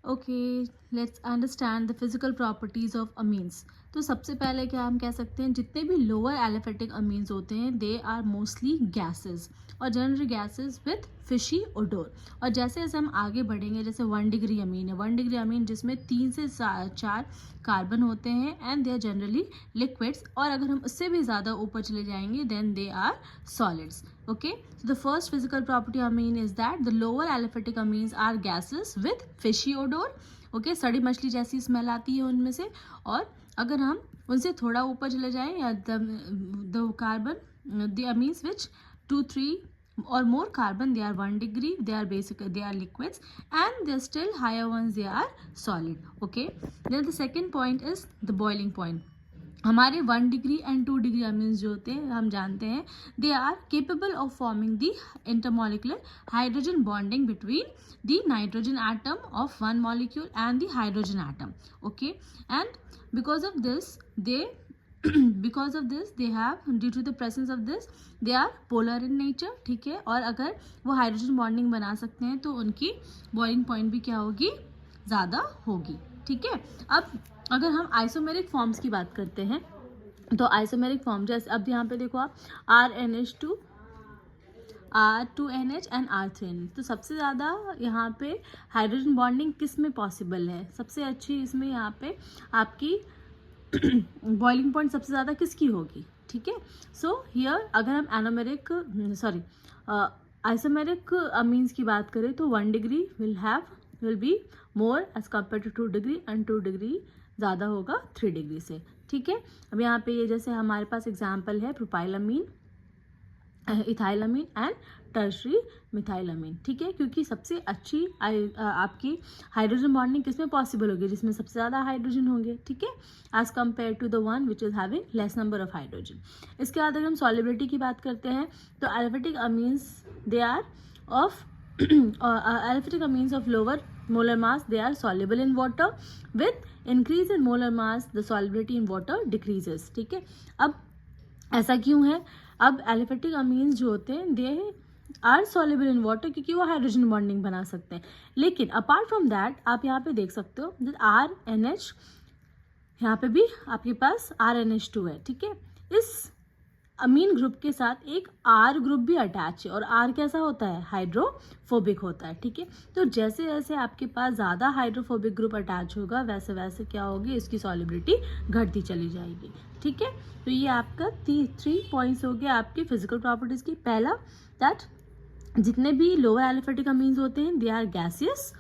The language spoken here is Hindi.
Okay, let's understand the physical properties of amines. तो सबसे पहले क्या हम कह सकते हैं, जितने भी लोअर एलिफेटिक अमीन्स होते हैं दे आर मोस्टली गैसेस और general gases with fishy odour. और जैसे जैसे हम आगे बढ़ेंगे, जैसे 1 डिग्री अमीन है, 1 डिग्री अमीन जिसमें 3 से 4 कार्बन होते हैं and they are generally liquids. और अगर हम उससे भी ज़्यादा ऊपर चले जाएंगे then they are solids. Okay, so the first physical property amine is that the lower aliphatic amines are gases with fishy odor. Okay, सड़ी मछली जैसी स्मेल आती है उनमें से। और अगर हम उनसे थोड़ा ऊपर चले जाएं, या the carbon the amines which 2-3 or more carbon, they are 1 degree, they are basic, they are liquids, and they are still higher ones, they are solid. Okay, then the second point is the boiling point. हमारे 1 डिग्री एंड 2 डिग्री अमीन्स जो होते हैं हम जानते हैं they are capable of forming the intermolecular hydrogen bonding between the nitrogen atom of one molecule and the hydrogen atom. Okay, and because of this they have, due to the presence of this, they are polar in nature. ठीक है, और अगर वो हाइड्रोजन बॉन्डिंग बना सकते हैं तो उनकी बॉइलिंग पॉइंट भी क्या होगी, ज़्यादा होगी. ठीक है, अब अगर हम आइसोमेरिक फॉर्म्स की बात करते हैं तो आइसोमेरिक फॉर्म जैसे अब यहाँ पे देखो आप RNH2, R2NH एंड R3NH. तो सबसे ज़्यादा यहाँ पे हाइड्रोजन बॉन्डिंग किस में पॉसिबल है, सबसे अच्छी इसमें यहाँ पे आपकी बॉइलिंग पॉइंट सबसे ज़्यादा किसकी होगी. ठीक है, सो हियर अगर हम एनोमेरिक आइसोमेरिक अमीन्स की बात करें तो 1 degree will be more as compare to 2 degree and 2 degree ज़्यादा होगा 3 डिग्री से. ठीक है, अब यहाँ पे ये जैसे हमारे पास एग्जाम्पल है प्रोपाइलमीन, इथाइलमीन एंड टर्शरी मिथाइलमीन. ठीक है, क्योंकि सबसे अच्छी आपकी हाइड्रोजन बॉन्डिंग किसमें पॉसिबल होगी, जिसमें सबसे ज़्यादा हाइड्रोजन होंगे. ठीक है, as compare to the one which is having less number of hydrogen. इसके बाद अगर हम सॉलिबिलिटी की बात करते हैं तो aliphatic amines they are of aliphatic amines of lower molar mass, they are soluble in water. With increase in molar mass the solubility in water decreases. ठीक है, अब ऐसा क्यों है, अब aliphatic amines जो होते हैं they are soluble in water क्योंकि वो हाइड्रोजन बॉन्डिंग बना सकते हैं. लेकिन अपार्ट फ्रॉम दैट आप यहाँ पे देख सकते हो RNH, यहाँ पे भी आपके पास RNH2 है. ठीक है, इस अमीन ग्रुप के साथ एक R ग्रुप भी अटैच है और R कैसा होता है, हाइड्रोफोबिक होता है. ठीक है, तो जैसे जैसे आपके पास ज़्यादा हाइड्रोफोबिक ग्रुप अटैच होगा वैसे वैसे क्या होगी, इसकी सॉलिबिलिटी घटती चली जाएगी. ठीक है, तो ये आपका 3 पॉइंट्स हो गए आपके फिजिकल प्रॉपर्टीज़ की. पहला दैट जितने भी लोअर एलिफेटिक अमीन्स होते हैं दे आर गैसियस